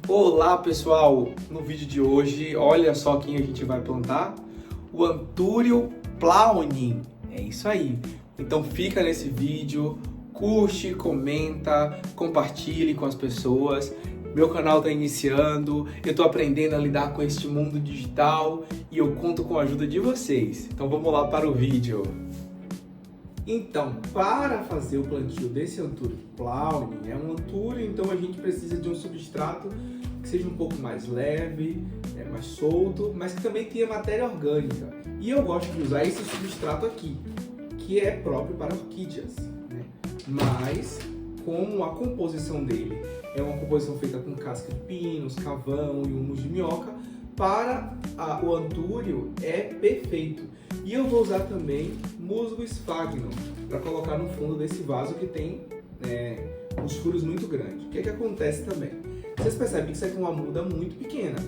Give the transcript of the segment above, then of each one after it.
Olá pessoal, no vídeo de hoje, olha só quem a gente vai plantar, o Antúrio Plownin, é isso aí. Então fica nesse vídeo, curte, comenta, compartilhe com as pessoas. Meu canal está iniciando, eu estou aprendendo a lidar com este mundo digital e eu conto com a ajuda de vocês. Então vamos lá para o vídeo. Então, para fazer o plantio desse Antúrio Plownin, é um antúrio, então a gente precisa de um substrato que seja um pouco mais leve, mais solto, mas que também tenha matéria orgânica. E eu gosto de usar esse substrato aqui, que é próprio para orquídeas, né? Mas, como a composição dele é uma composição feita com casca de pinos, carvão e humus de minhoca, para o antúrio é perfeito. E eu vou usar também musgo sphagnum para colocar no fundo desse vaso que tem uns furos muito grandes. O que acontece também? Vocês percebem que isso aqui é uma muda muito pequena,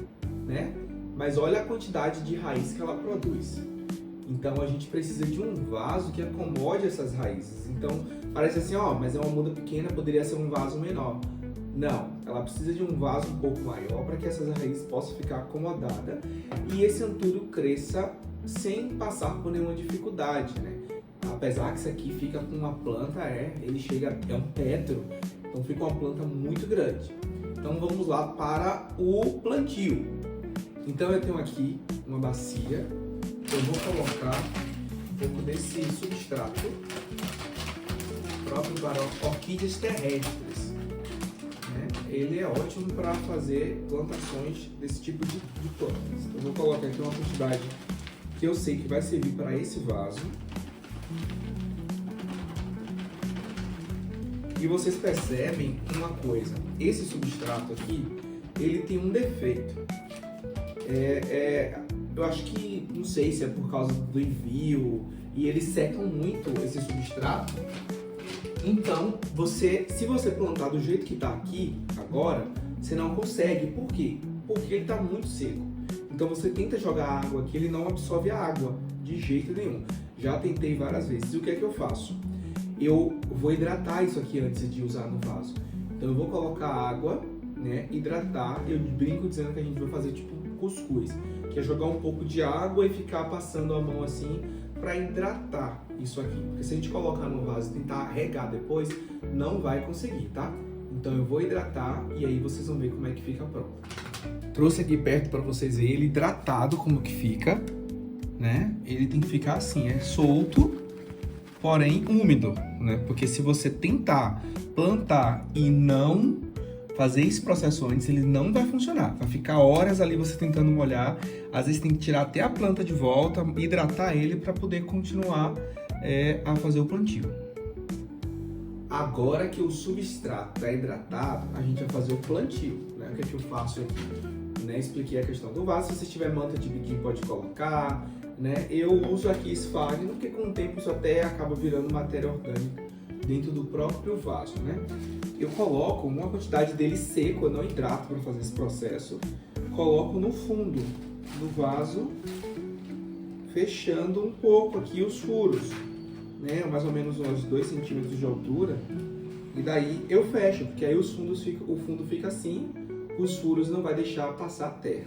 né? Mas olha a quantidade de raiz que ela produz. Então a gente precisa de um vaso que acomode essas raízes. Então parece assim, mas é uma muda pequena, poderia ser um vaso menor. Não, ela precisa de um vaso um pouco maior para que essas raízes possam ficar acomodadas e esse antúrio cresça sem passar por nenhuma dificuldade, né? Apesar que isso aqui fica com uma planta, ele chega, é um tetro, então fica uma planta muito grande. Então vamos lá para o plantio. Então eu tenho aqui uma bacia, eu vou colocar um pouco desse substrato próprio para orquídeas terrestres. Ele é ótimo para fazer plantações desse tipo de plantas. Então, eu vou colocar aqui uma quantidade que eu sei que vai servir para esse vaso. E vocês percebem uma coisa, esse substrato aqui, ele tem um defeito. Eu acho que, não sei se é por causa do envio, e eles secam muito esse substrato. Então, se você plantar do jeito que está aqui, agora, você não consegue. Por quê? Porque ele está muito seco. Então você tenta jogar água aqui, ele não absorve a água de jeito nenhum. Já tentei várias vezes. E o que é que eu faço? Eu vou hidratar isso aqui antes de usar no vaso. Então eu vou colocar água, hidratar. Eu brinco dizendo que a gente vai fazer tipo cuscuz, que é jogar um pouco de água e ficar passando a mão assim para hidratar isso aqui. Porque se a gente colocar no vaso e tentar regar depois, não vai conseguir, tá? Então eu vou hidratar e aí vocês vão ver como é que fica pronto. Trouxe aqui perto para vocês verem ele hidratado como que fica, né? Ele tem que ficar assim, solto, porém úmido, né? Porque se você tentar plantar e não fazer esse processo antes, ele não vai funcionar. Vai ficar horas ali você tentando molhar. Às vezes tem que tirar até a planta de volta, hidratar ele para poder continuar a fazer o plantio. Agora que o substrato está hidratado, a gente vai fazer o plantio, né? O que é que eu faço aqui? Expliquei a questão do vaso. Se você tiver manta de biquinho, pode colocar, né? Eu uso aqui sphagnum, porque com o tempo isso até acaba virando matéria orgânica dentro do próprio vaso, né? Eu coloco uma quantidade dele seco, eu não hidrato para fazer esse processo. Coloco no fundo do vaso, fechando um pouco aqui os furos, né? Mais ou menos uns 2 centímetros de altura. E daí eu fecho, porque aí o fundo fica assim, os furos não vai deixar passar a terra.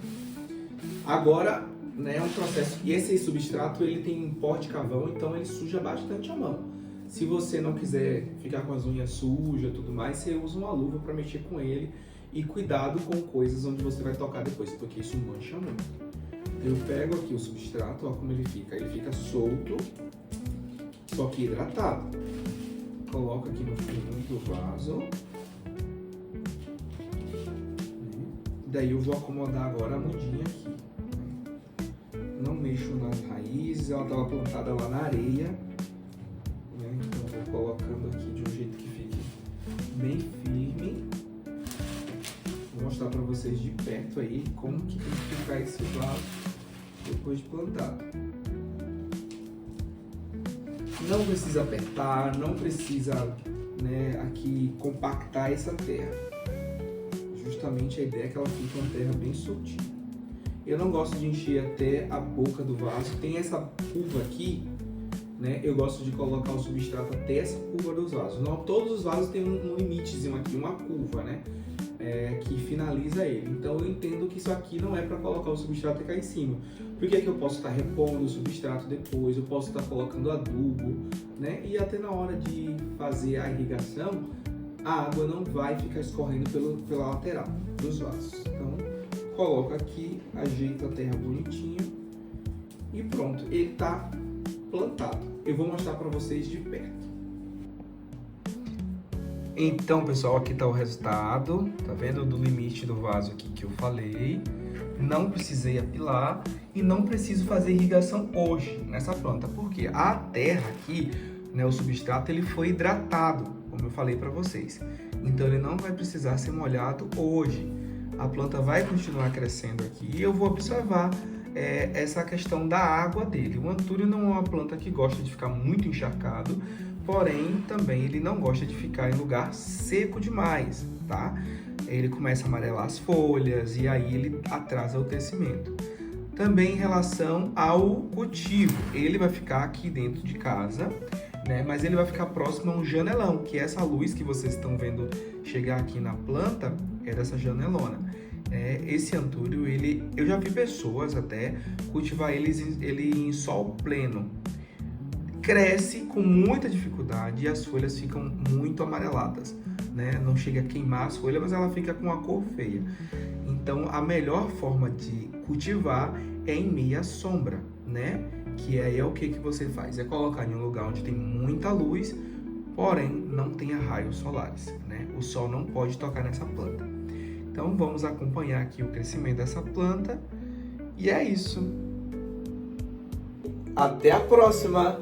Agora, é um processo, e esse substrato ele tem pó de carvão, então ele suja bastante a mão. Se você não quiser ficar com as unhas sujas e tudo mais, você usa uma luva para mexer com ele. E cuidado com coisas onde você vai tocar depois, porque isso mancha muito. Eu pego aqui o substrato, olha como ele fica solto, só que hidratado. Coloco aqui no fundo do vaso. Daí eu vou acomodar agora a mudinha aqui. Não mexo nas raízes, ela estava plantada lá na areia. Então eu vou colocando aqui de um jeito que fique bem firme. Vou mostrar para vocês de perto aí como que tem que ficar esse vaso depois de plantado. Não precisa apertar, não precisa aqui compactar essa terra. Justamente a ideia é que ela fique uma terra bem soltinha. Eu não gosto de encher até a boca do vaso. Tem essa curva aqui, eu gosto de colocar o substrato até essa curva dos vasos. Não, todos os vasos têm um limitezinho aqui, uma curva, que finaliza ele. Então eu entendo que isso aqui não é para colocar o substrato e cair em cima. Porque aqui eu posso estar repondo o substrato depois, eu posso estar colocando adubo, né? E até na hora de fazer a irrigação, a água não vai ficar escorrendo pela lateral dos vasos. Então coloca aqui, ajeita a terra bonitinho e pronto, ele está plantado. Eu vou mostrar para vocês de perto. Então, pessoal, aqui está o resultado, tá vendo? Do limite do vaso aqui que eu falei. Não precisei apilar e não preciso fazer irrigação hoje nessa planta, porque a terra aqui, né, o substrato, ele foi hidratado, como eu falei para vocês. Então, ele não vai precisar ser molhado hoje. A planta vai continuar crescendo aqui e eu vou observar essa questão da água dele. O antúrio não é uma planta que gosta de ficar muito encharcado, porém também ele não gosta de ficar em lugar seco demais, tá? Ele começa a amarelar as folhas e aí ele atrasa o crescimento. Também em relação ao cultivo, ele vai ficar aqui dentro de casa, né? Mas ele vai ficar próximo a um janelão, que é essa luz que vocês estão vendo chegar aqui na planta é dessa janelona. Esse antúrio, eu já vi pessoas até cultivar ele em sol pleno. Cresce com muita dificuldade e as folhas ficam muito amareladas, né? Não chega a queimar as folhas, mas ela fica com uma cor feia. Então, a melhor forma de cultivar é em meia sombra, né? Que aí é o que você faz? É colocar em um lugar onde tem muita luz, porém não tenha raios solares, né? O sol não pode tocar nessa planta. Então, vamos acompanhar aqui o crescimento dessa planta. E é isso. Até a próxima!